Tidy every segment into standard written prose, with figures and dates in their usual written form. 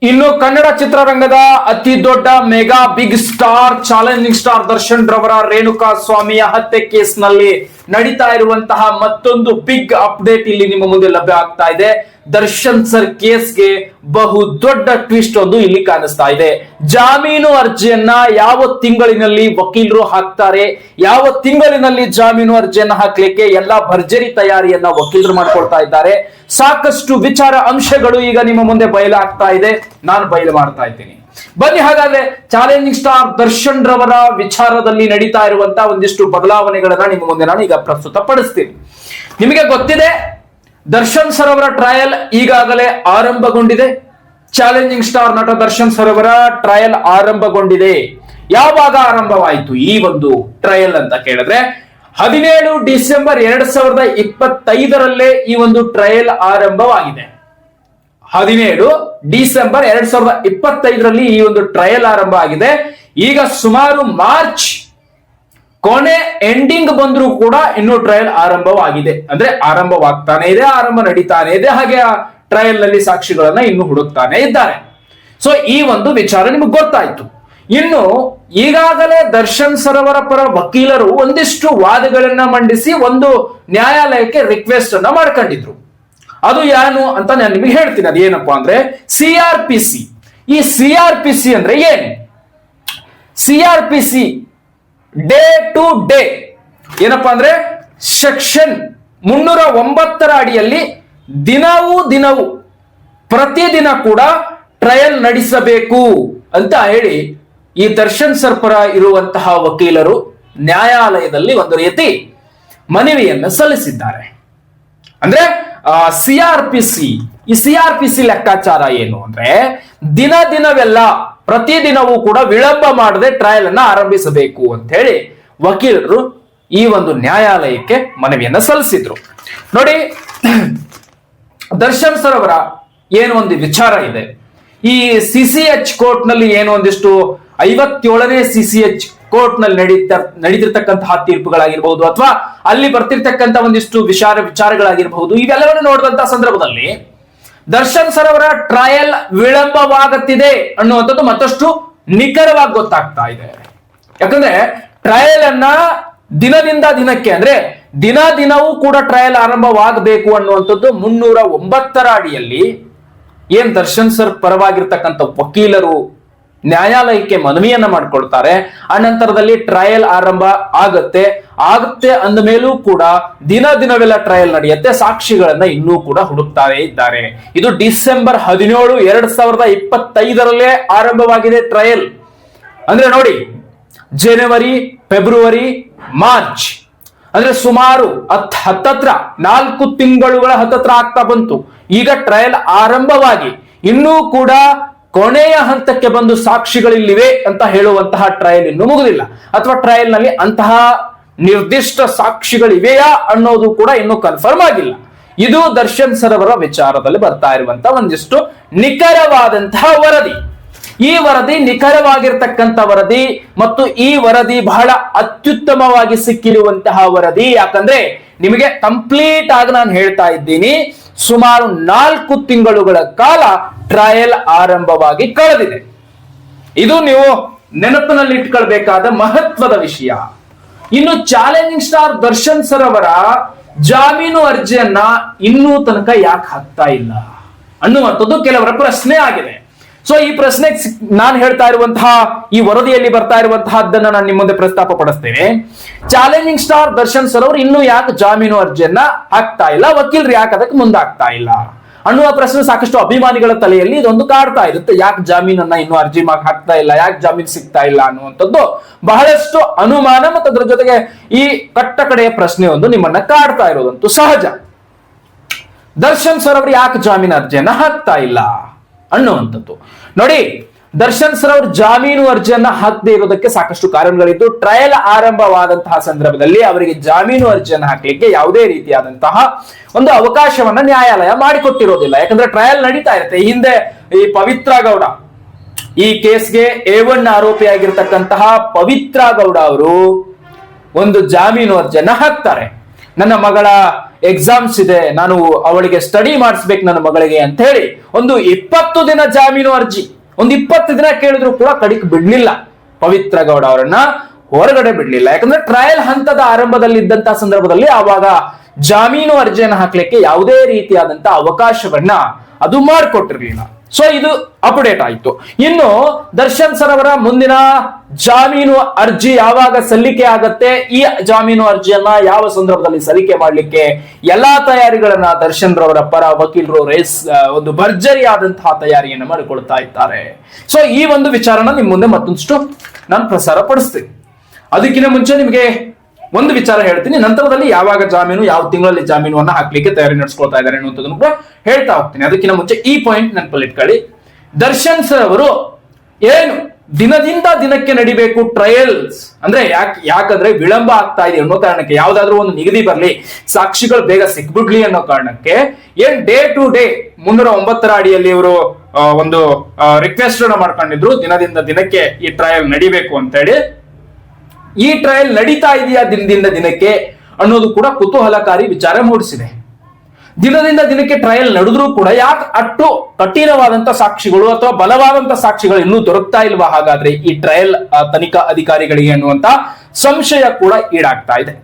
ಇನ್ನು ಕನ್ನಡ ಚಿತ್ರರಂಗದ ಅತಿ ದೊಡ್ಡ mega big star challenging star Darshan ರವರ ರೇಣುಕಾ ಸ್ವಾಮಿಯ ಹತ್ಯೆ ಕೇಸ್ ನಲ್ಲಿ ನಡೀತಾ ಇರುವಂತಹ ಮತ್ತೊಂದು ಬಿಗ್ ಅಪ್ಡೇಟ್ ಇಲ್ಲಿ ನಿಮ್ಮ ಮುಂದೆ ಲಭ್ಯ ಆಗ್ತಾ ಇದೆ. ದರ್ಶನ್ ಸರ್ ಕೇಸ್ಗೆ ಬಹು ದೊಡ್ಡ ಟ್ವಿಸ್ಟ್ ಒಂದು ಇಲ್ಲಿ ಕಾಣಿಸ್ತಾ ಇದೆ. ಜಾಮೀನು ಅರ್ಜಿಯನ್ನ ಯಾವ ತಿಂಗಳಿನಲ್ಲಿ ವಕೀಲರು ಹಾಕ್ತಾರೆ, ಯಾವ ತಿಂಗಳಿನಲ್ಲಿ ಜಾಮೀನು ಅರ್ಜಿಯನ್ನ ಹಾಕ್ಲಿಕ್ಕೆ ಎಲ್ಲಾ ಭರ್ಜರಿ ತಯಾರಿಯನ್ನ ವಕೀಲರು ಮಾಡ್ಕೊಳ್ತಾ ಇದ್ದಾರೆ. ಸಾಕಷ್ಟು ವಿಚಾರ ಅಂಶಗಳು ಈಗ ನಿಮ್ಮ ಮುಂದೆ ಬಯಲಾಗ್ತಾ ಇದೆ. ನಾನು ಬಯಲು ಮಾಡ್ತಾ ಇದ್ದೀನಿ. ಬನ್ನಿ ಹಾಗಾದ್ರೆ ಚಾಲೆಂಜಿಂಗ್ ಸ್ಟಾರ್ ದರ್ಶನ್ ರವರ ವಿಚಾರದಲ್ಲಿ ನಡೀತಾ ಇರುವಂತಹ ಒಂದಿಷ್ಟು ಬದಲಾವಣೆಗಳನ್ನ ನಿಮ್ಮ ಮುಂದೆ ನಾನು ಈಗ ಪ್ರಸ್ತುತ ಪಡಿಸ್ತೀನಿ. ನಿಮಗೆ ಗೊತ್ತಿದೆ, ದರ್ಶನ್ ಸರ್ ಅವರ ಟ್ರಯಲ್ ಈಗಾಗಲೇ ಆರಂಭಗೊಂಡಿದೆ. ಚಾಲೆಂಜಿಂಗ್ ಸ್ಟಾರ್ ನಟ ದರ್ಶನ್ ಸರ್ ಅವರ ಟ್ರಯಲ್ ಆರಂಭಗೊಂಡಿದೆ. ಯಾವಾಗ ಆರಂಭವಾಯಿತು ಈ ಒಂದು ಟ್ರಯಲ್ ಅಂತ ಕೇಳಿದ್ರೆ 17 ಡಿಸೆಂಬರ್ 2025 ಈ ಒಂದು ಟ್ರಯಲ್ ಆರಂಭವಾಗಿದೆ. 17 ಡಿಸೆಂಬರ್ 2025 ಈ ಒಂದು ಟ್ರಯಲ್ ಆರಂಭ ಆಗಿದೆ. ಈಗ ಸುಮಾರು ಮಾರ್ಚ್ ಕೊನೆ ಎಂಡಿಂಗ್ ಬಂದ್ರೂ ಕೂಡ ಇನ್ನು ಟ್ರಯಲ್ ಆರಂಭವಾಗಿದೆ. ಅಂದ್ರೆ ಆರಂಭವಾಗ್ತಾನೆ ಇದೆ, ಆರಂಭ ನಡೀತಾನೆ ಇದೆ. ಹಾಗೆ ಆ ಟ್ರಯಲ್ ನಲ್ಲಿ ಸಾಕ್ಷಿಗಳನ್ನ ಇನ್ನು ಹುಡುಕ್ತಾನೆ ಇದ್ದಾರೆ. ಸೊ ಈ ಒಂದು ವಿಚಾರ ನಿಮಗೆ ಗೊತ್ತಾಯ್ತು. ಇನ್ನು ಈಗಾಗಲೇ ದರ್ಶನ್ ಸರ್ ಅವರ ಪರ ವಕೀಲರು ಒಂದಿಷ್ಟು ವಾದಗಳನ್ನ ಮಂಡಿಸಿ ಒಂದು ನ್ಯಾಯಾಲಯಕ್ಕೆ ರಿಕ್ವೆಸ್ಟ್ ಅನ್ನ ಮಾಡ್ಕೊಂಡಿದ್ರು. ಅದು ಏನು ಅಂತ ನಾನು ನಿಮಗೆ ಹೇಳ್ತೀನಿ. ಅದೇನಪ್ಪಾ ಅಂದ್ರೆ CRPC. ಈ CRPC ಅಂದ್ರೆ ಏನು? CRPC ಡೇ ಟು ಡೇ ಏನಪ್ಪಾ ಅಂದ್ರೆ ಸೆಕ್ಷನ್ 309 ಅಡಿಯಲ್ಲಿ ದಿನವೂ ಪ್ರತಿದಿನ ಕೂಡ ಟ್ರಯಲ್ ನಡೆಸಬೇಕು ಅಂತ ಹೇಳಿ ಈ ದರ್ಶನ್ ಸರ್ ಪರ ಇರುವಂತಹ ವಕೀಲರು ನ್ಯಾಯಾಲಯದಲ್ಲಿ ಒಂದು ರೀತಿ ಮನವಿಯನ್ನು ಸಲ್ಲಿಸಿದ್ದಾರೆ. ಅಂದ್ರೆ CRPC, ಈ CRPC ಲೆಕ್ಕಾಚಾರ ಏನು ಅಂದ್ರೆ ದಿನವೆಲ್ಲ ಪ್ರತಿದಿನವೂ ಕೂಡ ವಿಳಂಬ ಮಾಡದೆ ಟ್ರಯಲ್ ಅನ್ನ ಆರಂಭಿಸಬೇಕು ಅಂತ ಹೇಳಿ ವಕೀಲರು ಈ ಒಂದು ನ್ಯಾಯಾಲಯಕ್ಕೆ ಮನವಿಯನ್ನ ಸಲ್ಲಿಸಿದ್ರು. ನೋಡಿ, ದರ್ಶನ್ ಸರ್ ಅವರ ಏನು ಒಂದು ವಿಚಾರ ಇದೆ, ಈ CCH ಕೋರ್ಟ್ ನಲ್ಲಿ ಏನು ಒಂದಿಷ್ಟು 57ನೇ CCH ಕೋರ್ಟ್ ನಲ್ಲಿ ನಡೀತಿರ್ತಕ್ಕಂತಹ ತೀರ್ಪುಗಳಾಗಿರ್ಬಹುದು ಅಥವಾ ಅಲ್ಲಿ ಬರ್ತಿರ್ತಕ್ಕಂಥ ಒಂದಿಷ್ಟು ವಿಚಾರಗಳಾಗಿರಬಹುದು, ಇವೆಲ್ಲವನ್ನು ನೋಡಿದಂತಹ ಸಂದರ್ಭದಲ್ಲಿ ದರ್ಶನ್ ಸರ್ ಅವರ ಟ್ರಯಲ್ ವಿಳಂಬವಾಗುತ್ತಿದೆ ಅನ್ನುವಂಥದ್ದು ಮತ್ತಷ್ಟು ನಿಖರವಾಗಿ ಗೊತ್ತಾಗ್ತಾ ಇದೆ. ಯಾಕಂದ್ರೆ ಟ್ರಯಲ್ ಅನ್ನ ದಿನದಿಂದ ದಿನಕ್ಕೆ ಅಂದ್ರೆ ದಿನವೂ ಕೂಡ ಟ್ರಯಲ್ ಆರಂಭವಾಗಬೇಕು ಅನ್ನುವಂಥದ್ದು 309 ಅಡಿಯಲ್ಲಿ ಏನ್ ದರ್ಶನ್ ಸರ್ ಪರವಾಗಿರ್ತಕ್ಕಂಥ ವಕೀಲರು ನ್ಯಾಯಾಲಯಕ್ಕೆ ಮನವಿಯನ್ನ ಮಾಡ್ಕೊಳ್ತಾರೆ. ಆ ನಂತರದಲ್ಲಿ ಟ್ರಯಲ್ ಆರಂಭ ಆಗತ್ತೆ ಅಂದ ಮೇಲೂ ಕೂಡ ದಿನವೆಲ್ಲ ಟ್ರಯಲ್ ನಡೆಯುತ್ತೆ. ಸಾಕ್ಷಿಗಳನ್ನ ಇನ್ನೂ ಕೂಡ ಹುಡುಕ್ತಾರೆ ಇದ್ದಾರೆ. ಇದು ಡಿಸೆಂಬರ್ 17, 2025 ಆರಂಭವಾಗಿದೆ ಟ್ರಯಲ್. ಅಂದ್ರೆ ನೋಡಿ, ಜನವರಿ, ಫೆಬ್ರವರಿ, ಮಾರ್ಚ್ ಅಂದ್ರೆ ಸುಮಾರು ಹತ್ತತ್ರ 4 ತಿಂಗಳುಗಳ ಹತ್ತತ್ರ ಆಗ್ತಾ ಬಂತು. ಈಗ ಟ್ರಯಲ್ ಆರಂಭವಾಗಿ ಇನ್ನೂ ಕೂಡ ಕೊನೆಯ ಹಂತಕ್ಕೆ ಬಂದು ಸಾಕ್ಷಿಗಳಿಲ್ಲಿವೆ ಅಂತ ಹೇಳುವಂತಹ ಟ್ರಯಲ್ ಇನ್ನೂ ಮುಗಿದಿಲ್ಲ, ಅಥವಾ ಟ್ರಯಲ್ ನಲ್ಲಿ ಅಂತಹ ನಿರ್ದಿಷ್ಟ ಸಾಕ್ಷಿಗಳಿವೆಯಾ ಅನ್ನೋದು ಕೂಡ ಇನ್ನೂ ಕನ್ಫರ್ಮ್ ಆಗಿಲ್ಲ. ಇದು ದರ್ಶನ್ ಸರ್ ಅವರ ವಿಚಾರದಲ್ಲಿ ಬರ್ತಾ ಇರುವಂತಹ ಒಂದಿಷ್ಟು ನಿಖರವಾದಂತಹ ವರದಿ. ಈ ವರದಿ ನಿಖರವಾಗಿರ್ತಕ್ಕಂಥ ವರದಿ ಮತ್ತು ಈ ವರದಿ ಬಹಳ ಅತ್ಯುತ್ತಮವಾಗಿ ಸಿಕ್ಕಿರುವಂತಹ ವರದಿ. ಯಾಕಂದ್ರೆ ನಿಮಗೆ ಕಂಪ್ಲೀಟ್ ಆಗಿ ನಾನು ಹೇಳ್ತಾ ಇದ್ದೀನಿ, ಸುಮಾರು 4 ತಿಂಗಳುಗಳ ಕಾಲ ಟ್ರಯಲ್ ಆರಂಭವಾಗಿ ಕಳೆದಿದೆ. ಇದು ನೀವು ನೆನಪಿನಲ್ಲಿ ಇಟ್ಕೊಳ್ಬೇಕಾದ ಮಹತ್ವದ ವಿಷಯ. ಇನ್ನು ಚಾಲೆಂಜಿಂಗ್ ಸ್ಟಾರ್ ದರ್ಶನ್ ಸರ್ ಅವರ ಜಾಮೀನು ಅರ್ಜಿಯನ್ನ ಇನ್ನೂ ತನಕ ಯಾಕೆ ಹಾಕ್ತಾ ಇಲ್ಲ ಅನ್ನುವಂಥದ್ದು ಕೆಲವರ ಪ್ರಶ್ನೆ ಆಗಿದೆ. ಸೊ ಈ ಪ್ರಶ್ನೆ ನಾನು ಹೇಳ್ತಾ ಇರುವಂತಹ ಈ ವರದಿಯಲ್ಲಿ ಬರ್ತಾ ಇರುವಂತಹದ್ದನ್ನ ನಾನು ನಿಮ್ಮ ಮುಂದೆ ಪ್ರಸ್ತಾಪ ಪಡಿಸ್ತೇನೆ. ಚಾಲೆಂಜಿಂಗ್ ಸ್ಟಾರ್ ದರ್ಶನ್ ಸರ್ ಅವರು ಇನ್ನೂ ಯಾಕೆ ಜಾಮೀನು ಅರ್ಜಿಯನ್ನ ಹಾಕ್ತಾ ಇಲ್ಲ, ವಕೀಲರು ಯಾಕೆ ಅದಕ್ಕೆ ಮುಂದಾಗ್ತಾ ಇಲ್ಲ ಅನ್ನುವ ಪ್ರಶ್ನೆ ಸಾಕಷ್ಟು ಅಭಿಮಾನಿಗಳ ತಲೆಯಲ್ಲಿ ಇದೊಂದು ಕಾಡ್ತಾ ಇರುತ್ತೆ. ಯಾಕೆ ಜಾಮೀನನ್ನ ಇನ್ನೂ ಅರ್ಜಿ ಹಾಕ್ತಾ ಇಲ್ಲ, ಯಾಕೆ ಜಾಮೀನು ಸಿಗ್ತಾ ಇಲ್ಲ ಅನ್ನುವಂಥದ್ದು ಬಹಳಷ್ಟು ಅನುಮಾನ ಮತ್ತು ಅದ್ರ ಜೊತೆಗೆ ಈ ಕಟ್ಟ ಕಡೆಯ ಪ್ರಶ್ನೆ ಒಂದು ನಿಮ್ಮನ್ನ ಕಾಡ್ತಾ ಇರೋದಂತೂ ಸಹಜ. ದರ್ಶನ್ ಸರ್ ಅವರು ಯಾಕೆ ಜಾಮೀನು ಅರ್ಜಿಯನ್ನ ಹಾಕ್ತಾ ಇಲ್ಲ ಅನ್ನುವಂಥದ್ದು. ನೋಡಿ, ದರ್ಶನ್ ಸರ್ ಅವರು ಜಾಮೀನು ಅರ್ಜಿಯನ್ನ ಹಾಕದೇ ಇರೋದಕ್ಕೆ ಸಾಕಷ್ಟು ಕಾರಣಗಳಿದ್ದು, ಟ್ರಯಲ್ ಆರಂಭವಾದಂತಹ ಸಂದರ್ಭದಲ್ಲಿ ಅವರಿಗೆ ಜಾಮೀನು ಅರ್ಜಿಯನ್ನು ಹಾಕ್ಲಿಕ್ಕೆ ಯಾವುದೇ ರೀತಿಯಾದಂತಹ ಒಂದು ಅವಕಾಶವನ್ನ ನ್ಯಾಯಾಲಯ ಮಾಡಿಕೊಟ್ಟಿರೋದಿಲ್ಲ. ಯಾಕಂದ್ರೆ ಟ್ರಯಲ್ ನಡೀತಾ ಇರುತ್ತೆ. ಹಿಂದೆ ಈ ಪವಿತ್ರ ಗೌಡ, ಈ ಕೇಸ್ಗೆ A1 ಆರೋಪಿಯಾಗಿರ್ತಕ್ಕಂತಹ ಪವಿತ್ರ ಗೌಡ ಅವರು ಒಂದು ಜಾಮೀನು ಅರ್ಜಿಯನ್ನ ಹಾಕ್ತಾರೆ. ನನ್ನ ಮಗಳ ಎಕ್ಸಾಮ್ಸ್ ಇದೆ, ನಾನು ಅವಳಿಗೆ ಸ್ಟಡಿ ಮಾಡಿಸ್ಬೇಕು ನನ್ನ ಮಗಳಿಗೆ ಅಂತ ಹೇಳಿ ಒಂದು 20 ದಿನ ಜಾಮೀನು ಅರ್ಜಿ, ಒಂದು 20 ದಿನ ಕೇಳಿದ್ರು ಕೂಡ ಕಡಿಕ್ ಬಿಡ್ಲಿಲ್ಲ ಪವಿತ್ರ ಗೌಡ ಅವರನ್ನ, ಹೊರಗಡೆ ಬಿಡ್ಲಿಲ್ಲ. ಯಾಕಂದ್ರೆ ಟ್ರಯಲ್ ಹಂತದ ಆರಂಭದಲ್ಲಿ ಇದ್ದಂತಹ ಸಂದರ್ಭದಲ್ಲಿ ಆವಾಗ ಜಾಮೀನು ಅರ್ಜಿಯನ್ನು ಹಾಕ್ಲಿಕ್ಕೆ ಯಾವುದೇ ರೀತಿಯಾದಂತ ಅವಕಾಶವನ್ನ ಅದು ಮಾಡಿಕೊಟ್ಟಿರ್ಲಿಲ್ಲ. ಸೊ ಇದು ಅಪ್ಡೇಟ್ ಆಯ್ತು. ಇನ್ನು ದರ್ಶನ್ ಸರ್ ಅವರ ಮುಂದಿನ ಜಾಮೀನು ಅರ್ಜಿ ಯಾವಾಗ ಸಲ್ಲಿಕೆ ಆಗತ್ತೆ, ಈ ಜಾಮೀನು ಅರ್ಜಿಯನ್ನ ಯಾವ ಸಂದರ್ಭದಲ್ಲಿ ಸಲ್ಲಿಕೆ ಮಾಡ್ಲಿಕ್ಕೆ ಎಲ್ಲಾ ತಯಾರಿಗಳನ್ನ ದರ್ಶನ್ ರವರ ಪರ ವಕೀಲರು ಒಂದು ಭರ್ಜರಿ ಆದಂತಹ ತಯಾರಿಯನ್ನು ಮಾಡಿಕೊಳ್ತಾ ಇದ್ದಾರೆ. ಸೊ ಈ ಒಂದು ವಿಚಾರನ ನಿಮ್ ಮುಂದೆ ಮತ್ತೊಂದಿಷ್ಟು ನಾನು ಪ್ರಸಾರ ಪಡಿಸ್ತೀನಿ. ಅದಕ್ಕಿಂತ ಮುಂಚೆ ನಿಮಗೆ ಒಂದು ವಿಚಾರ ಹೇಳ್ತೀನಿ, ನಂತರದಲ್ಲಿ ಯಾವಾಗ ಜಾಮೀನು, ಯಾವ ತಿಂಗಳಲ್ಲಿ ಜಾಮೀನನ್ನ ಹಾಕ್ಲಿಕ್ಕೆ ತಯಾರಿ ನಡೆಸ್ಕೊಳ್ತಾ ಇದ್ದಾರೆ ಅನ್ನುವಂಥದ್ದನ್ನು ಕೂಡ ಹೇಳ್ತಾ ಹೋಗ್ತೀನಿ. ಅದಕ್ಕಿಂತ ಮುಂಚೆ ಈ ಪಾಯಿಂಟ್ ನೆನಪಲ್ಲಿ ಇಟ್ಕೊಳ್ಳಿ. ದರ್ಶನ್ ಸರ್ ಅವರು ಏನು ದಿನದಿಂದ ದಿನಕ್ಕೆ ನಡಿಬೇಕು ಟ್ರಯಲ್ಸ್ ಅಂದ್ರೆ ಯಾಕಂದ್ರೆ ವಿಳಂಬ ಆಗ್ತಾ ಇದೆ ಅನ್ನೋ ಕಾರಣಕ್ಕೆ, ಯಾವ್ದಾದ್ರು ಒಂದು ನಿಗದಿ ಬರ್ಲಿ, ಸಾಕ್ಷಿಗಳು ಬೇಗ ಸಿಕ್ಬಿಡ್ಲಿ ಅನ್ನೋ ಕಾರಣಕ್ಕೆ ಏನ್ ಡೇ ಟು ಡೇ 309 ಅಡಿಯಲ್ಲಿ ಇವರು ಒಂದು ರಿಕ್ವೆಸ್ಟ್ ಅನ್ನ ಮಾಡ್ಕೊಂಡಿದ್ರು, ದಿನದಿಂದ ದಿನಕ್ಕೆ ಈ ಟ್ರಯಲ್ ನಡಿಬೇಕು ಅಂತ ಹೇಳಿ. ಈ ಟ್ರಯಲ್ ನಡೀತಾ ಇದೆಯಾ ದಿನದಿಂದ ದಿನಕ್ಕೆ ಅನ್ನೋದು ಕೂಡ ಕುತೂಹಲಕಾರಿ ವಿಚಾರ ಮೂಡಿಸಿದೆ. ದಿನದಿಂದ ದಿನಕ್ಕೆ ಟ್ರಯಲ್ ನಡೆದ್ರೂ ಕೂಡ ಯಾಕೆ ಅಷ್ಟು ಕಠಿಣವಾದಂತ ಸಾಕ್ಷಿಗಳು ಅಥವಾ ಬಲವಾದಂತ ಸಾಕ್ಷಿಗಳು ಇನ್ನೂ ದೊರಕ್ತಾ ಇಲ್ವಾ ಹಾಗಾದ್ರೆ ಈ ಟ್ರಯಲ್ ತನಿಖಾ ಅಧಿಕಾರಿಗಳಿಗೆ ಅನ್ನುವಂತ ಸಂಶಯ ಕೂಡ ಈಡಾಗ್ತಾ ಇದೆ.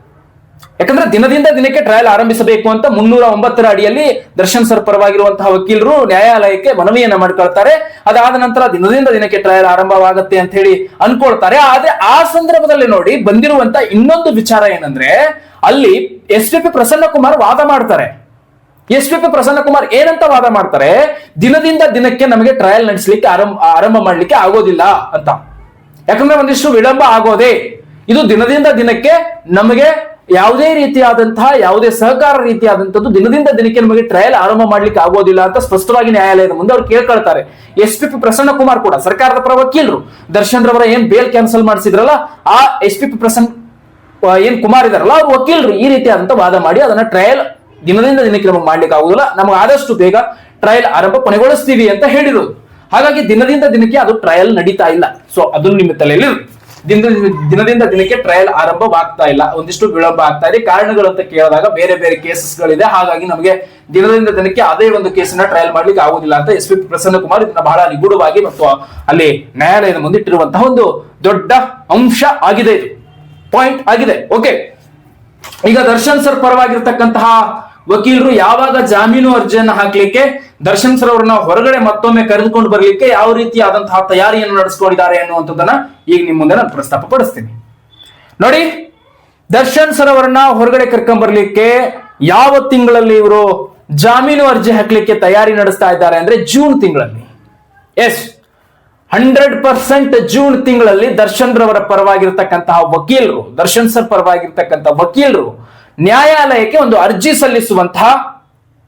ಯಾಕಂದ್ರೆ ದಿನದಿಂದ ದಿನಕ್ಕೆ ಟ್ರಯಲ್ ಆರಂಭಿಸಬೇಕು ಅಂತ 309 ಅಡಿಯಲ್ಲಿ ದರ್ಶನ್ ಸರ್ ಪರವಾಗಿರುವಂತಹ ವಕೀಲರು ನ್ಯಾಯಾಲಯಕ್ಕೆ ಮನವಿಯನ್ನ ಮಾಡ್ಕೊಳ್ತಾರೆ. ಅದಾದ ನಂತರ ದಿನದಿಂದ ದಿನಕ್ಕೆ ಟ್ರಯಲ್ ಆರಂಭವಾಗುತ್ತೆ ಅಂತ ಹೇಳಿ ಅನ್ಕೊಳ್ತಾರೆ. ಆದ್ರೆ ಆ ಸಂದರ್ಭದಲ್ಲಿ ನೋಡಿ ಬಂದಿರುವಂತ ಇನ್ನೊಂದು ವಿಚಾರ ಏನಂದ್ರೆ, ಅಲ್ಲಿ SP ಪ್ರಸನ್ನ ಕುಮಾರ್ ವಾದ ಮಾಡ್ತಾರೆ. SP ಪ್ರಸನ್ನ ಕುಮಾರ್ ಏನಂತ ವಾದ ಮಾಡ್ತಾರೆ, ದಿನದಿಂದ ದಿನಕ್ಕೆ ನಮಗೆ ಟ್ರಯಲ್ ನಡೆಸಲಿಕ್ಕೆ ಆರಂಭ ಮಾಡ್ಲಿಕ್ಕೆ ಆಗೋದಿಲ್ಲ ಅಂತ. ಯಾಕಂದ್ರೆ ಒಂದಿಷ್ಟು ವಿಳಂಬ ಆಗೋದೇ, ಇದು ದಿನದಿಂದ ದಿನಕ್ಕೆ ನಮಗೆ ಯಾವುದೇ ರೀತಿಯಾದಂತಹ ಯಾವುದೇ ಸಹಕಾರ ರೀತಿಯಾದಂತದ್ದು ದಿನದಿಂದ ದಿನಕ್ಕೆ ನಮಗೆ ಟ್ರಯಲ್ ಆರಂಭ ಮಾಡ್ಲಿಕ್ಕೆ ಆಗೋದಿಲ್ಲ ಅಂತ ಸ್ಪಷ್ಟವಾಗಿ ನ್ಯಾಯಾಲಯದ ಮುಂದೆ ಅವ್ರು ಕೇಳ್ಕೊಳ್ತಾರೆ. SP ಪ್ರಸನ್ನ ಕುಮಾರ್ ಕೂಡ ಸರ್ಕಾರದ ಪರ ವಕೀಲರು, ದರ್ಶನ್ ರವರ ಏನ್ ಬೇಲ್ ಕ್ಯಾನ್ಸಲ್ ಮಾಡಿಸಿದ್ರಲ್ಲ ಆ SP ಪ್ರಸನ್ನ ಏನ್ ಕುಮಾರ್ ಇದಾರಲ್ಲ ಅವ್ರು ವಕೀಲರು ಈ ರೀತಿಯಾದಂತ ವಾದ ಮಾಡಿ ಅದನ್ನ ಟ್ರಯಲ್ ದಿನದಿಂದ ದಿನಕ್ಕೆ ನಮಗೆ ಮಾಡ್ಲಿಕ್ಕೆ ಆಗುದಿಲ್ಲ, ನಮಗೆ ಆದಷ್ಟು ಬೇಗ ಟ್ರಯಲ್ ಆರಂಭ ಕೊನೆಗೊಳಿಸ್ತೀವಿ ಅಂತ ಹೇಳಿರೋದು. ಹಾಗಾಗಿ ದಿನದಿಂದ ದಿನಕ್ಕೆ ಅದು ಟ್ರಯಲ್ ನಡೀತಾ ಇಲ್ಲ. ಸೊ ಅದನ್ನು ನಿಮ್ಮ ತಲೆಯಲ್ಲಿ ದಿನದಿಂದ ದಿನಕ್ಕೆ ಟ್ರಯಲ್ ಆರಂಭವಾಗ್ತಾ ಇಲ್ಲ, ಒಂದಿಷ್ಟು ವಿಳಂಬ ಆಗ್ತಾ ಇದೆ. ಕಾರಣಗಳು ಅಂತ ಕೇಳಿದಾಗ ಬೇರೆ ಬೇರೆ ಕೇಸಸ್ಗಳಿದೆ, ಹಾಗಾಗಿ ನಮಗೆ ದಿನದಿಂದ ದಿನಕ್ಕೆ ಅದೇ ಒಂದು ಕೇಸನ್ನ ಟ್ರಯಲ್ ಮಾಡ್ಲಿಕ್ಕೆ ಆಗುದಿಲ್ಲ ಅಂತ SP ಪ್ರಸನ್ನ ಕುಮಾರ್ ಇದನ್ನ ಬಹಳ ನಿಗೂಢವಾಗಿ ಮತ್ತು ಅಲ್ಲಿ ನ್ಯಾಯಾಲಯದ ಮುಂದಿಟ್ಟಿರುವಂತಹ ಒಂದು ದೊಡ್ಡ ಅಂಶ ಆಗಿದೆ, ಇದು ಪಾಯಿಂಟ್ ಆಗಿದೆ. ಓಕೆ, ಈಗ ದರ್ಶನ್ ಸರ್ ಪರವಾಗಿರ್ತಕ್ಕಂತಹ ವಕೀಲರು ಯಾವಾಗ ಜಾಮೀನು ಅರ್ಜಿಯನ್ನು ಹಾಕ್ಲಿಕ್ಕೆ ದರ್ಶನ್ ಸರ್ ಅವರನ್ನ ಹೊರಗಡೆ ಮತ್ತೊಮ್ಮೆ ಕರೆದುಕೊಂಡು ಬರ್ಲಿಕ್ಕೆ ಯಾವ ರೀತಿಯಾದಂತಹ ತಯಾರಿಯನ್ನು ನಡೆಸ್ಕೊಂಡಿದ್ದಾರೆ ಅನ್ನುವಂಥದ್ದನ್ನ ಈಗ ನಿಮ್ ಮುಂದೆ ನಾನು ಪ್ರಸ್ತಾಪ ಪಡಿಸ್ತೀನಿ. ನೋಡಿ, ದರ್ಶನ್ ಸರ್ ಅವರನ್ನ ಹೊರಗಡೆ ಕರ್ಕೊಂಡ್ ಬರ್ಲಿಕ್ಕೆ ಯಾವ ತಿಂಗಳಲ್ಲಿ ಇವರು ಜಾಮೀನು ಅರ್ಜಿ ಹಾಕ್ಲಿಕ್ಕೆ ತಯಾರಿ ನಡೆಸ್ತಾ ಇದ್ದಾರೆ ಅಂದ್ರೆ ಜೂನ್ ತಿಂಗಳಲ್ಲಿ. ಎಸ್, 100% ಜೂನ್ ತಿಂಗಳಲ್ಲಿ ದರ್ಶನ್ ರವರ ಪರವಾಗಿರ್ತಕ್ಕಂತಹ ವಕೀಲರು, ದರ್ಶನ್ ಸರ್ ಪರವಾಗಿರ್ತಕ್ಕಂತಹ ವಕೀಲರು ನ್ಯಾಯಾಲಯಕ್ಕೆ ಒಂದು ಅರ್ಜಿ ಸಲ್ಲಿಸುವಂತಹ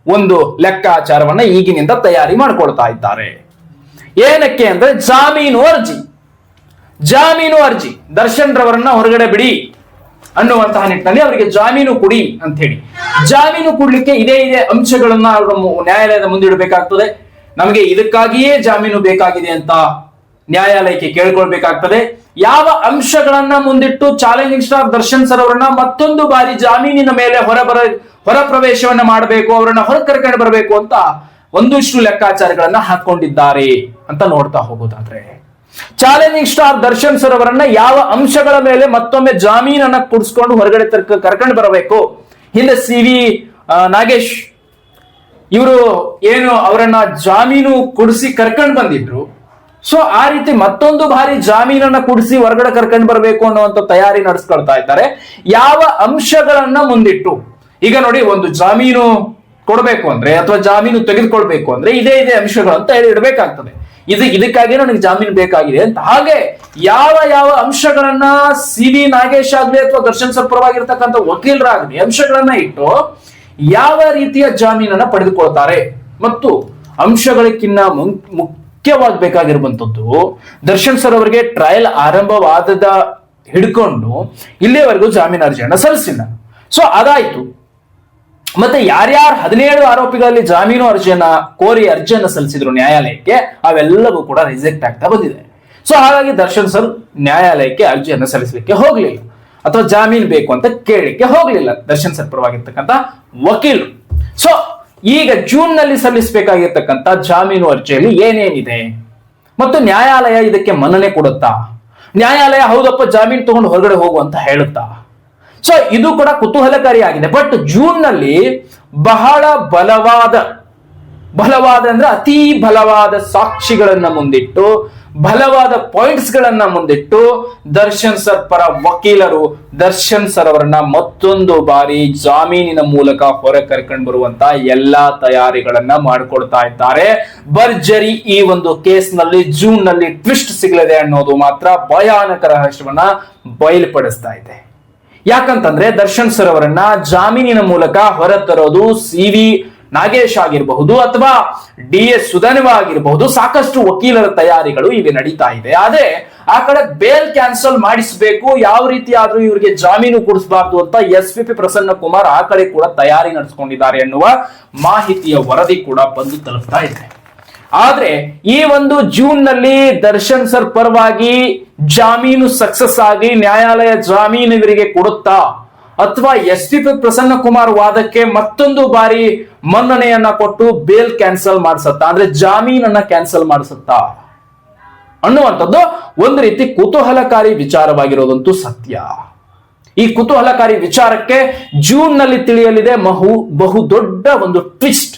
ಒಂದು ಲೆಕ್ಕಾಚಾರವನ್ನ ಈಗಿನಿಂದ ತಯಾರಿ ಮಾಡ್ಕೊಳ್ತಾ ಇದ್ದಾರೆ. ಏನಕ್ಕೆ ಅಂದ್ರೆ ಜಾಮೀನು ಅರ್ಜಿ ದರ್ಶನ್ ರವರನ್ನ ಹೊರಗಡೆ ಬಿಡಿ ಅನ್ನುವಂತಹ ನಿಟ್ಟಿನಲ್ಲಿ ಅವರಿಗೆ ಜಾಮೀನು ಕೊಡಿ ಅಂತ ಹೇಳಿ. ಜಾಮೀನು ಕೊಡ್ಲಿಕ್ಕೆ ಇದೇ ಅಂಶಗಳನ್ನ ಅವರು ನ್ಯಾಯಾಲಯದ ಮುಂದಿಡಬೇಕಾಗ್ತದೆ. ನಮಗೆ ಇದಕ್ಕಾಗಿಯೇ ಜಾಮೀನು ಬೇಕಾಗಿದೆ ಅಂತ ನ್ಯಾಯಾಲಯಕ್ಕೆ ಕೇಳ್ಕೊಳ್ಬೇಕಾಗ್ತದೆ. ಯಾವ ಅಂಶಗಳನ್ನ ಮುಂದಿಟ್ಟು ಚಾಲೆಂಜಿಂಗ್ ಸ್ಟಾರ್ ದರ್ಶನ್ ಸರ್ ಅವರನ್ನ ಮತ್ತೊಂದು ಬಾರಿ ಜಾಮೀನಿನ ಮೇಲೆ ಹೊರ ಪ್ರವೇಶವನ್ನ ಮಾಡಬೇಕು, ಅವರನ್ನ ಹೊರ ಕರ್ಕೊಂಡು ಬರಬೇಕು ಅಂತ ಒಂದಿಷ್ಟು ಲೆಕ್ಕಾಚಾರಗಳನ್ನ ಹಾಕೊಂಡಿದ್ದಾರೆ ಅಂತ ನೋಡ್ತಾ ಹೋಗೋದಾದ್ರೆ, ಚಾಲೆಂಜಿಂಗ್ ಸ್ಟಾರ್ ದರ್ಶನ್ ಸರ್ ಅವರನ್ನ ಯಾವ ಅಂಶಗಳ ಮೇಲೆ ಮತ್ತೊಮ್ಮೆ ಜಾಮೀನನ್ನ ಕುಡಿಸ್ಕೊಂಡು ಹೊರಗಡೆ ಕರ್ಕೊಂಡು ಬರಬೇಕು. ಹಿಂದೆ CV ನಾಗೇಶ್ ಇವರು ಏನು ಅವರನ್ನ ಜಾಮೀನು ಕೊಡಿಸಿ ಕರ್ಕೊಂಡು ಬಂದಿದ್ರು. ಸೊ ಆ ರೀತಿ ಮತ್ತೊಂದು ಬಾರಿ ಜಾಮೀನನ್ನ ಕುಡಿಸಿ ಹೊರಗಡೆ ಕರ್ಕೊಂಡು ಬರಬೇಕು ಅನ್ನುವಂತ ತಯಾರಿ ನಡೆಸ್ಕೊಳ್ತಾ ಇದ್ದಾರೆ. ಯಾವ ಅಂಶಗಳನ್ನ ಮುಂದಿಟ್ಟು, ಈಗ ನೋಡಿ, ಒಂದು ಜಾಮೀನು ಕೊಡಬೇಕು ಅಂದ್ರೆ ಅಥವಾ ಜಾಮೀನು ತೆಗೆದುಕೊಳ್ಬೇಕು ಅಂದ್ರೆ ಇದೇ ಅಂಶಗಳು ಅಂತ ಹೇಳಿ ಇಡಬೇಕಾಗ್ತದೆ. ಇದಕ್ಕಾಗಿ ನನಗೆ ಜಾಮೀನು ಬೇಕಾಗಿದೆ ಅಂತ. ಹಾಗೆ ಯಾವ ಅಂಶಗಳನ್ನ CV ನಾಗೇಶ್ ಆಗ್ಲಿ ಅಥವಾ ದರ್ಶನ್ ಸರ್ ಪರವಾಗಿರ್ತಕ್ಕಂಥ ವಕೀಲರಾಗ್ಲಿ ಅಂಶಗಳನ್ನ ಇಟ್ಟು ಯಾವ ರೀತಿಯ ಜಾಮೀನನ್ನ ಪಡೆದುಕೊಳ್ತಾರೆ ಮತ್ತು ಅಂಶಗಳಕ್ಕಿಂತ ಮುಖ್ಯವಾಗಬೇಕಾಗಿರುವಂತದ್ದು ದರ್ಶನ್ ಸರ್ ಅವರಿಗೆ ಟ್ರಯಲ್ ಆರಂಭವಾದ ಹಿಡ್ಕೊಂಡು ಇಲ್ಲಿಯವರೆಗೂ ಜಾಮೀನು ಅರ್ಜಿಯನ್ನ ಸಲ್ಲಿಸಿಲ್ಲ. ಸೊ ಅದಾಯ್ತು. ಮತ್ತೆ ಯಾರ್ಯಾರು 17 ಆರೋಪಿಗಳಲ್ಲಿ ಜಾಮೀನು ಅರ್ಜಿಯನ್ನ ಸಲ್ಲಿಸಿದ್ರು ನ್ಯಾಯಾಲಯಕ್ಕೆ, ಅವೆಲ್ಲವೂ ಕೂಡ ರಿಜೆಕ್ಟ್ ಆಗ್ತಾ ಬಂದಿದೆ. ಸೊ ಹಾಗಾಗಿ ದರ್ಶನ್ ಸರ್ ನ್ಯಾಯಾಲಯಕ್ಕೆ ಅರ್ಜಿಯನ್ನ ಸಲ್ಲಿಸಲಿಕ್ಕೆ ಹೋಗ್ಲಿಲ್ಲ. ಅಥವಾ ಜಾಮೀನು ಬೇಕು ಅಂತ ಕೇಳಲಿಕ್ಕೆ ಹೋಗ್ಲಿಲ್ಲ ದರ್ಶನ್ ಸರ್ ಪರವಾಗಿರ್ತಕ್ಕಂಥ ವಕೀಲರು. ಸೊ ಈಗ ಜೂನ್ ನಲ್ಲಿ ಸಲ್ಲಿಸಬೇಕಾಗಿರ್ತಕ್ಕಂಥ ಜಾಮೀನು ಅರ್ಜಿಯಲ್ಲಿ ಏನೇನಿದೆ ಮತ್ತು ನ್ಯಾಯಾಲಯ ಇದಕ್ಕೆ ಮನ್ನಣೆ ಕೊಡುತ್ತಾ, ನ್ಯಾಯಾಲಯ ಹೌದಪ್ಪ ಜಾಮೀನು ತಗೊಂಡು ಹೊರಗಡೆ ಹೋಗು ಅಂತ ಹೇಳುತ್ತಾ. ಸೊ ಇದು ಕೂಡ ಕುತೂಹಲಕಾರಿಯಾಗಿದೆ. ಬಟ್ ಜೂನ್ ನಲ್ಲಿ ಬಹಳ ಬಲವಾದ ಅಂದ್ರೆ ಅತಿ ಬಲವಾದ ಸಾಕ್ಷಿಗಳನ್ನ ಮುಂದಿಟ್ಟು, ಬಲವಾದ ಪಾಯಿಂಟ್ಸ್ ಗಳನ್ನ ಮುಂದಿಟ್ಟು ದರ್ಶನ್ ಸರ್ ಪರ ವಕೀಲರು ದರ್ಶನ್ ಸರ್ ಅವರನ್ನ ಮತ್ತೊಂದು ಬಾರಿ ಜಾಮೀನಿನ ಮೂಲಕ ಹೊರ ಕರ್ಕೊಂಡು ಬರುವಂತ ಎಲ್ಲಾ ತಯಾರಿಗಳನ್ನ ಮಾಡಿಕೊಡ್ತಾ ಇದ್ದಾರೆ. ಭರ್ಜರಿ ಈ ಒಂದು ಕೇಸ್ ನಲ್ಲಿ ಜೂನ್ ನಲ್ಲಿ ಟ್ವಿಸ್ಟ್ ಸಿಗಲಿದೆ ಅನ್ನೋದು ಮಾತ್ರ ಭಯಾನಕ ರಹಸ್ಯವನ್ನ ಬಯಲುಪಡಿಸ್ತಾ ಇದೆ. ಯಾಕಂತಂದ್ರೆ ದರ್ಶನ್ ಸರ್ ಅವರನ್ನ ಜಾಮೀನಿನ ಮೂಲಕ ಹೊರತರೋದು ಸಿ.ವಿ. ನಾಗೇಶ್ ಆಗಿರಬಹುದು ಅಥವಾ ಡಿ.ಎಸ್. ಸುಧನ್ವಾ ಆಗಿರಬಹುದು, ಸಾಕಷ್ಟು ವಕೀಲರ ತಯಾರಿಗಳು ಈಗ ನಡೀತಾ ಇದೆ. ಆದ್ರೆ ಆ ಕಡೆ ಬೇಲ್ ಕ್ಯಾನ್ಸಲ್ ಮಾಡಿಸಬೇಕು, ಯಾವ ರೀತಿ ಆದ್ರೂ ಇವರಿಗೆ ಜಾಮೀನು ಕೊಡಿಸಬಾರ್ದು ಅಂತ ಎಸ್.ಪಿ.ಪಿ. ಪ್ರಸನ್ನ ಕುಮಾರ್ ಆ ಕಡೆ ಕೂಡ ತಯಾರಿ ನಡೆಸಿಕೊಂಡಿದ್ದಾರೆ ಎನ್ನುವ ಮಾಹಿತಿಯ ವರದಿ ಕೂಡ ಬಂದು ತಲುಪ್ತಾ ಇದೆ. ಆದ್ರೆ ಈ ಒಂದು ಜೂನ್ ನಲ್ಲಿ ದರ್ಶನ್ ಸರ್ ಪರವಾಗಿ ಜಾಮೀನು ಸಕ್ಸಸ್ ಆಗಿ ನ್ಯಾಯಾಲಯ ಜಾಮೀನು ಇವರಿಗೆ ಕೊಡುತ್ತಾ ಅಥವಾ ಎಸ್.ಪಿ.ಪಿ. ಪ್ರಸನ್ನ ಕುಮಾರ್ ವಾದಕ್ಕೆ ಮತ್ತೊಂದು ಬಾರಿ ಮನ್ನಣೆಯನ್ನ ಕೊಟ್ಟು ಬೇಲ್ ಕ್ಯಾನ್ಸಲ್ ಮಾಡಿಸುತ್ತಾ, ಅಂದ್ರೆ ಜಾಮೀನನ್ನ ಕ್ಯಾನ್ಸಲ್ ಮಾಡಿಸುತ್ತಾ ಅನ್ನುವಂಥದ್ದು ಒಂದು ರೀತಿ ಕುತೂಹಲಕಾರಿ ವಿಚಾರವಾಗಿರೋದಂತೂ ಸತ್ಯ. ಈ ಕುತೂಹಲಕಾರಿ ವಿಚಾರಕ್ಕೆ ಜೂನ್ ನಲ್ಲಿ ತಿಳಿಯಲಿದೆ ಬಹು ದೊಡ್ಡ ಒಂದು ಟ್ವಿಸ್ಟ್.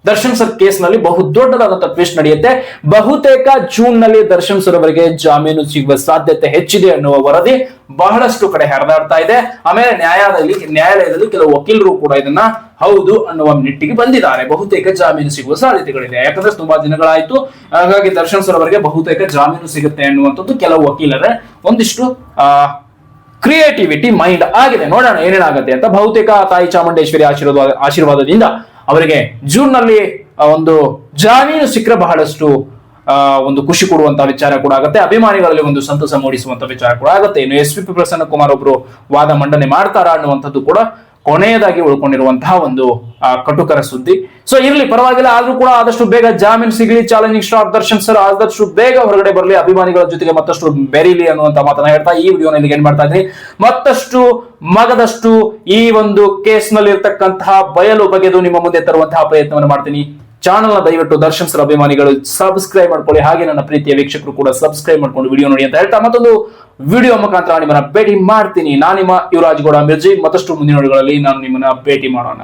ದರ್ಶನ್ ಸರ್ ಕೇಸ್ ನಲ್ಲಿ ಬಹು ದೊಡ್ಡದಾದಂತಹ ಟ್ವಿಸ್ಟ್ ನಡೆಯುತ್ತೆ. ಬಹುತೇಕ ಜೂನ್ ನಲ್ಲಿ ದರ್ಶನ್ ಸರ್ ಅವರಿಗೆ ಜಾಮೀನು ಸಿಗುವ ಸಾಧ್ಯತೆ ಹೆಚ್ಚಿದೆ ಅನ್ನುವ ವರದಿ ಬಹಳಷ್ಟು ಕಡೆ ಹರಿದಾಡ್ತಾ ಇದೆ. ಆಮೇಲೆ ನ್ಯಾಯಾಲಯದಲ್ಲಿ ಕೆಲವು ವಕೀಲರು ಕೂಡ ಇದನ್ನ ಹೌದು ಅನ್ನುವ ನಿಟ್ಟಿಗೆ ಬಂದಿದ್ದಾರೆ. ಬಹುತೇಕ ಜಾಮೀನು ಸಿಗುವ ಸಾಧ್ಯತೆಗಳಿದೆ, ಯಾಕಂದ್ರೆ ತುಂಬಾ ದಿನಗಳಾಯ್ತು, ಹಾಗಾಗಿ ದರ್ಶನ್ ಸರ್ ಅವರಿಗೆ ಬಹುತೇಕ ಜಾಮೀನು ಸಿಗುತ್ತೆ ಅನ್ನುವಂಥದ್ದು ಕೆಲವು ವಕೀಲರ ಒಂದಿಷ್ಟು ಕ್ರಿಯೇಟಿವಿಟಿ ಮೈಂಡ್ ಆಗಿದೆ. ನೋಡೋಣ ಏನೇನಾಗುತ್ತೆ ಅಂತ. ಬಹುತೇಕ ತಾಯಿ ಚಾಮುಂಡೇಶ್ವರಿ ಆಶೀರ್ವಾದದಿಂದ ಅವರಿಗೆ ಜೂನ್ ನಲ್ಲಿ ಒಂದು ಜಾಮೀನು ಸಿಕ್ಕರೆ ಬಹಳಷ್ಟು ಒಂದು ಖುಷಿ ಕೊಡುವಂತಹ ವಿಚಾರ ಕೂಡ ಆಗುತ್ತೆ, ಅಭಿಮಾನಿಗಳಲ್ಲಿ ಒಂದು ಸಂತಸ ಮೂಡಿಸುವಂತ ವಿಚಾರ ಕೂಡ ಆಗುತ್ತೆ. ಇನ್ನು ಎಸ್.ಪಿ.ಪಿ. ಪ್ರಸನ್ನ ಕುಮಾರ್ ಒಬ್ರು ವಾದ ಮಂಡನೆ ಮಾಡ್ತಾರಾ ಅನ್ನುವಂಥದ್ದು ಕೂಡ ಕೊನೆಯದಾಗಿ ಉಳ್ಕೊಂಡಿರುವಂತಹ ಒಂದು ಕಟುಕರ ಸುದ್ದಿ. ಸೊ ಇರ್ಲಿ, ಪರವಾಗಿಲ್ಲ. ಆದ್ರೂ ಕೂಡ ಆದಷ್ಟು ಬೇಗ ಜಾಮೀನು ಸಿಗಲಿ, ಚಾಲೆಂಜಿಂಗ್ ಸ್ಟಾರ್ ದರ್ಶನ್ ಸರ್ ಆದಷ್ಟು ಬೇಗ ಹೊರಗಡೆ ಬರಲಿ, ಅಭಿಮಾನಿಗಳ ಜೊತೆಗೆ ಮತ್ತಷ್ಟು ಬೆರೀಲಿ ಅನ್ನುವಂತ ಮಾತನ್ನ ಹೇಳ್ತಾ ಈ ವಿಡಿಯೋನ ಇಲ್ಲಿಗೆ ಎಂಡ್ ಮಾಡ್ತಾ ಇದ್ದೀನಿ. ಮತ್ತಷ್ಟು ಮಗದಷ್ಟು ಈ ಒಂದು ಕೇಸ್ ನಲ್ಲಿ ಇರ್ತಕ್ಕಂತಹ ಬಯಲು ಬಗೆದು ನಿಮ್ಮ ಮುಂದೆ ತರುವಂತಹ ಪ್ರಯತ್ನವನ್ನು ಮಾಡ್ತೀನಿ. ಚಾನಲ್ ನ ದಯವಿಟ್ಟು ದರ್ಶನ್ ಸರ್ ಅಭಿಮಾನಿಗಳು ಸಬ್ಸ್ಕ್ರೈಬ್ ಮಾಡ್ಕೊಳ್ಳಿ, ಹಾಗೆ ನನ್ನ ಪ್ರೀತಿಯ ವೀಕ್ಷಕರು ಕೂಡ ಸಬ್ಸ್ಕ್ರೈಬ್ ಮಾಡ್ಕೊಂಡು ವಿಡಿಯೋ ನೋಡಿ ಅಂತ ಹೇಳ್ತಾ ಮತ್ತೊಂದು ವಿಡಿಯೋ ಮುಖಾಂತರ ನಿಮ್ಮನ್ನ ಭೇಟಿ ಮಾಡ್ತೀನಿ. ನಾನು ನಿಮ್ಮ ಯುವರಾಜ್ ಗೌಡ ಮಿರ್ಜಿ. ಮತ್ತಷ್ಟು ಮುಂದಿನ ವಿಡಿಯೋಗಳಲ್ಲಿ ನಾನು ನಿಮ್ಮನ್ನ ಭೇಟಿ ಮಾಡೋಣ.